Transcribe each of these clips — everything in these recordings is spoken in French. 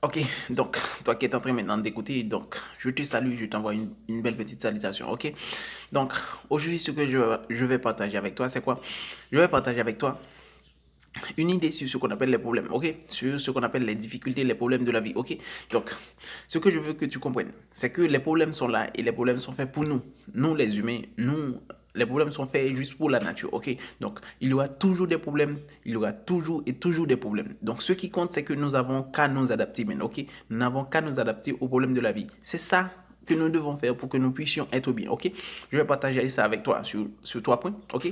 Ok, donc, toi qui es en train maintenant d'écouter, donc, je te salue, je t'envoie une belle petite salutation, ok? Donc, aujourd'hui, ce que je vais partager avec toi, c'est quoi? Je vais partager avec toi une idée sur ce qu'on appelle les problèmes, ok? Sur ce qu'on appelle les difficultés, les problèmes de la vie, ok? Donc, ce que je veux que tu comprennes, c'est que les problèmes sont là et les problèmes sont faits pour nous. Nous, les humains, nous, les problèmes sont faits juste pour la nature, ok? Donc, il y aura toujours des problèmes, il y aura toujours et toujours des problèmes. Donc, ce qui compte, c'est que nous avons qu'à nous adapter, maintenant, ok? Nous n'avons qu'à nous adapter aux problèmes de la vie. C'est ça que nous devons faire pour que nous puissions être bien, ok? Je vais partager ça avec toi sur 3 points, ok?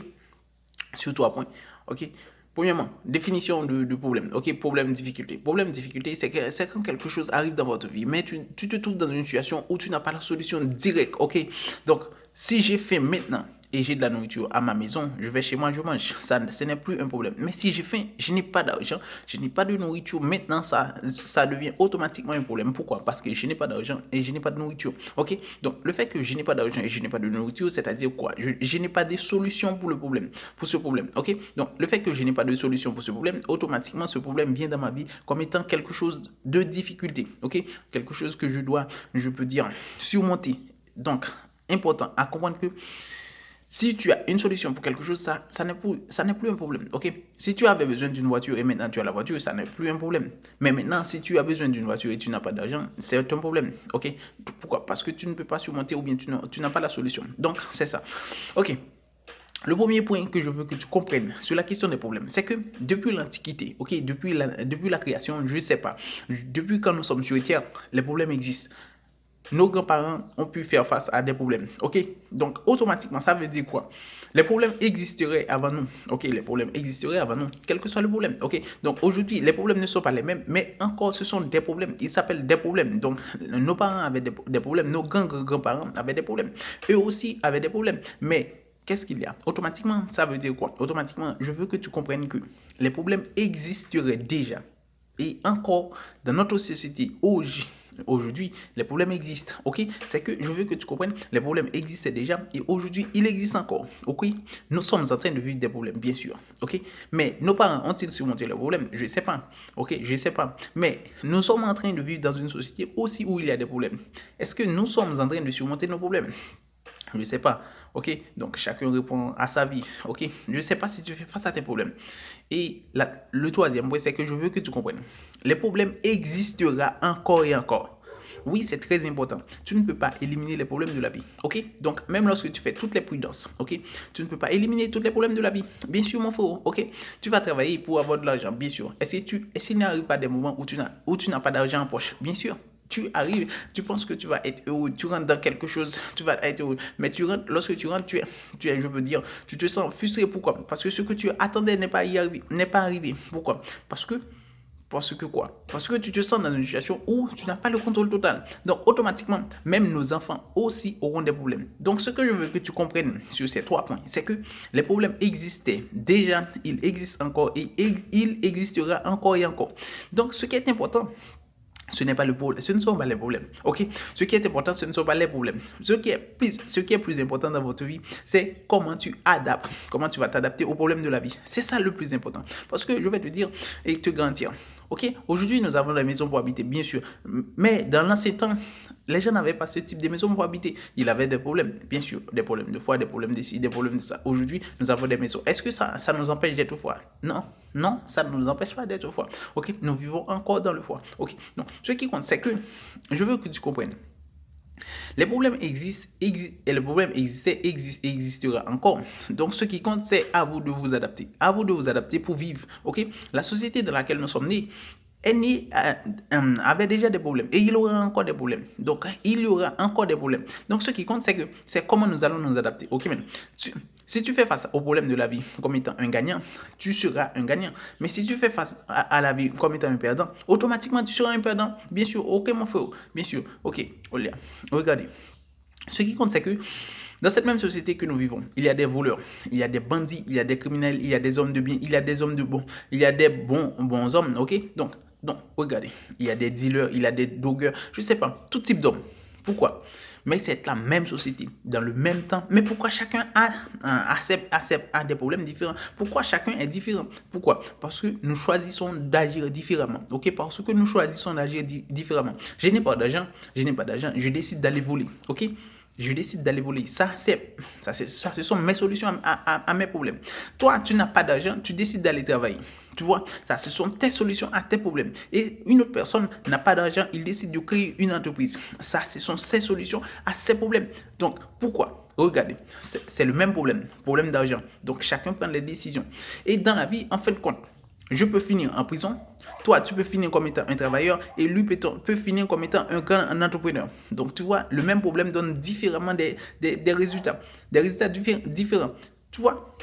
Sur 3 points, ok? Premièrement, définition de problème. Ok, problème, difficulté. Problème, difficulté, c'est quand quelque chose arrive dans votre vie, mais tu te trouves dans une situation où tu n'as pas la solution directe. Ok, donc si j'ai faim maintenant et j'ai de la nourriture à ma maison, je vais chez moi, je mange. Ça, ce n'est plus un problème. Mais si j'ai faim, je n'ai pas d'argent, je n'ai pas de nourriture, maintenant ça devient automatiquement un problème. Pourquoi? Parce que je n'ai pas d'argent et je n'ai pas de nourriture. Ok, donc le fait que je n'ai pas d'argent et je n'ai pas de nourriture, c'est-à-dire quoi? Je n'ai pas de solution pour le problème, pour ce problème. Ok, donc le fait que je n'ai pas de solution pour ce problème, automatiquement ce problème vient dans ma vie comme étant quelque chose de difficulté. Ok, quelque chose que je peux dire, surmonter. Donc, important à comprendre que si tu as une solution pour quelque chose, ça n'est plus un problème. Ok? Si tu avais besoin d'une voiture et maintenant tu as la voiture, ça n'est plus un problème. Mais maintenant, si tu as besoin d'une voiture et tu n'as pas d'argent, c'est un problème. Ok? Pourquoi? Parce que tu ne peux pas surmonter ou bien tu n'as pas la solution. Donc, c'est ça. Ok. Le premier point que je veux que tu comprennes sur la question des problèmes, c'est que depuis l'Antiquité, ok, depuis la création, je ne sais pas, depuis quand nous sommes sur Terre, les problèmes existent. Nos grands-parents ont pu faire face à des problèmes. Ok? Donc, automatiquement, ça veut dire quoi? Les problèmes existeraient avant nous. Ok? Les problèmes existeraient avant nous, quel que soit le problème. Ok? Donc, aujourd'hui, les problèmes ne sont pas les mêmes, mais encore, ce sont des problèmes. Ils s'appellent des problèmes. Donc, nos parents avaient des problèmes, nos grands-grands-parents avaient des problèmes. Eux aussi avaient des problèmes. Mais qu'est-ce qu'il y a? Automatiquement, ça veut dire quoi? Automatiquement, je veux que tu comprennes que les problèmes existeraient déjà. Et encore, dans notre société aujourd'hui, les problèmes existent. Ok? C'est que je veux que tu comprennes, les problèmes existaient déjà et aujourd'hui, il existe encore. Ok? Nous sommes en train de vivre des problèmes, bien sûr. Ok? Mais nos parents ont-ils surmonté les problèmes? Je ne sais pas. Ok? Je ne sais pas. Mais nous sommes en train de vivre dans une société aussi où il y a des problèmes. Est-ce que nous sommes en train de surmonter nos problèmes? Je ne sais pas. Ok, donc chacun répond à sa vie. Ok, je ne sais pas si tu fais face à tes problèmes. Et le troisième point, c'est que je veux que tu comprennes. Les problèmes existeront encore et encore. Oui, c'est très important. Tu ne peux pas éliminer les problèmes de la vie. Ok, donc même lorsque tu fais toutes les prudences, ok, tu ne peux pas éliminer tous les problèmes de la vie. Bien sûr, mon frère. Ok, tu vas travailler pour avoir de l'argent, bien sûr. Est-ce qu'il n'arrive pas des moments où tu n'as pas d'argent en poche? Bien sûr. Tu arrives, tu penses que tu vas être heureux, tu rentres dans quelque chose, tu vas être heureux. Mais lorsque tu rentres, je veux dire, tu te sens frustré. Pourquoi? Parce que ce que tu attendais n'est pas arrivé. Pourquoi? Parce que quoi? Parce que tu te sens dans une situation où tu n'as pas le contrôle total. Donc, automatiquement, même nos enfants aussi auront des problèmes. Donc, ce que je veux que tu comprennes sur ces 3 points, c'est que les problèmes existaient déjà, ils existent encore et il existera encore et encore. Donc, ce qui est important, ce n'est pas le problème, ce ne sont pas les problèmes. Ok, ce qui est important, ce ne sont pas les problèmes. Ce qui est plus important dans votre vie, c'est comment tu adaptes, comment tu vas t'adapter aux problèmes de la vie. C'est ça le plus important. Parce que je vais te dire et te garantir. Ok, aujourd'hui nous avons des maisons pour habiter, bien sûr, mais dans l'ancien temps, les gens n'avaient pas ce type de maison pour habiter. Ils avaient des problèmes, bien sûr, des problèmes de foi, des problèmes d'ici, des problèmes de ça. Aujourd'hui, nous avons des maisons. Est-ce que ça nous empêche d'être foi? Non, non, ça ne nous empêche pas d'être foi. Ok, nous vivons encore dans le foi. Ok, donc ce qui compte, c'est que je veux que tu comprennes. Les problèmes existent, et le problème existait, existe et existera encore. Donc, ce qui compte, c'est à vous de vous adapter. À vous de vous adapter pour vivre. Ok, la société dans laquelle nous sommes nés, avait déjà des problèmes et il y aura encore des problèmes. Donc, il y aura encore des problèmes. Donc, ce qui compte, c'est comment nous allons nous adapter. Ok, maintenant, si tu fais face aux problèmes de la vie comme étant un gagnant, tu seras un gagnant. Mais si tu fais face à la vie comme étant un perdant, automatiquement, tu seras un perdant. Bien sûr, ok, mon frère. Bien sûr, ok. Regardez. Ce qui compte, c'est que dans cette même société que nous vivons, il y a des voleurs, il y a des bandits, il y a des criminels, il y a des hommes de bien, il y a des hommes de bon, il y a des bons hommes, ok? Donc, regardez, il y a des dealers, il y a des drogueurs, je ne sais pas, tout type d'hommes. Pourquoi? Mais c'est la même société, dans le même temps. Mais pourquoi chacun a des problèmes différents? Pourquoi chacun est différent? Pourquoi? Parce que nous choisissons d'agir différemment. Ok? Parce que nous choisissons d'agir différemment. Je n'ai pas d'argent, je décide d'aller voler. Ok? Je décide d'aller voler. Ça, ce sont mes solutions à mes problèmes. Toi, tu n'as pas d'argent, tu décides d'aller travailler. Tu vois, ça, ce sont tes solutions à tes problèmes. Et une autre personne n'a pas d'argent, il décide de créer une entreprise. Ça, ce sont ses solutions à ses problèmes. Donc, pourquoi? Regardez, c'est le même problème d'argent. Donc, chacun prend les décisions. Et dans la vie, en fin de compte, je peux finir en prison, toi tu peux finir comme étant un travailleur et lui peut finir comme étant un grand entrepreneur. Donc tu vois, le même problème donne différemment des résultats, différents. Tu vois,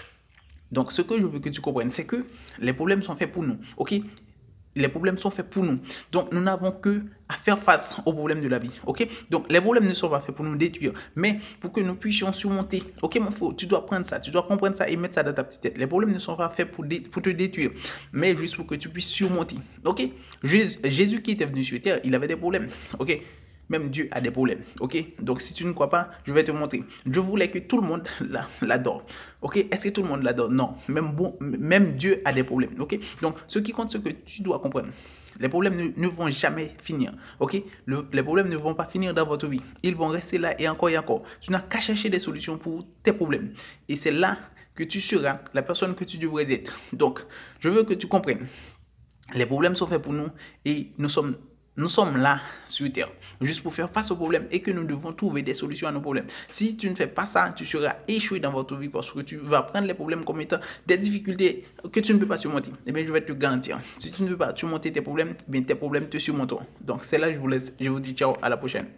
donc ce que je veux que tu comprennes, c'est que les problèmes sont faits pour nous, ok? Les problèmes sont faits pour nous. Donc, nous n'avons que à faire face aux problèmes de la vie. Ok? Donc, les problèmes ne sont pas faits pour nous détruire, mais pour que nous puissions surmonter. Ok, mon frère, tu dois prendre ça, tu dois comprendre ça et mettre ça dans ta petite tête. Les problèmes ne sont pas faits pour te détruire, mais juste pour que tu puisses surmonter. Ok? Jésus qui était venu sur terre, il avait des problèmes. Ok? Même Dieu a des problèmes, ok? Donc, si tu ne crois pas, je vais te montrer. Je voulais que tout le monde l'adore, ok? Est-ce que tout le monde l'adore? Non. Même Dieu a des problèmes, ok? Donc, ce qui compte, c'est que tu dois comprendre. Les problèmes ne vont jamais finir, ok? Les problèmes ne vont pas finir dans votre vie. Ils vont rester là et encore. Tu n'as qu'à chercher des solutions pour tes problèmes. Et c'est là que tu seras la personne que tu devrais être. Donc, je veux que tu comprennes. Les problèmes sont faits pour nous et nous sommes là sur Terre juste pour faire face aux problèmes et que nous devons trouver des solutions à nos problèmes. Si tu ne fais pas ça, tu seras échoué dans votre vie parce que tu vas prendre les problèmes comme étant des difficultés que tu ne peux pas surmonter. Eh bien, je vais te garantir, si tu ne peux pas surmonter tes problèmes, bien tes problèmes te surmonteront. Donc, c'est là que je vous laisse. Je vous dis ciao, à la prochaine.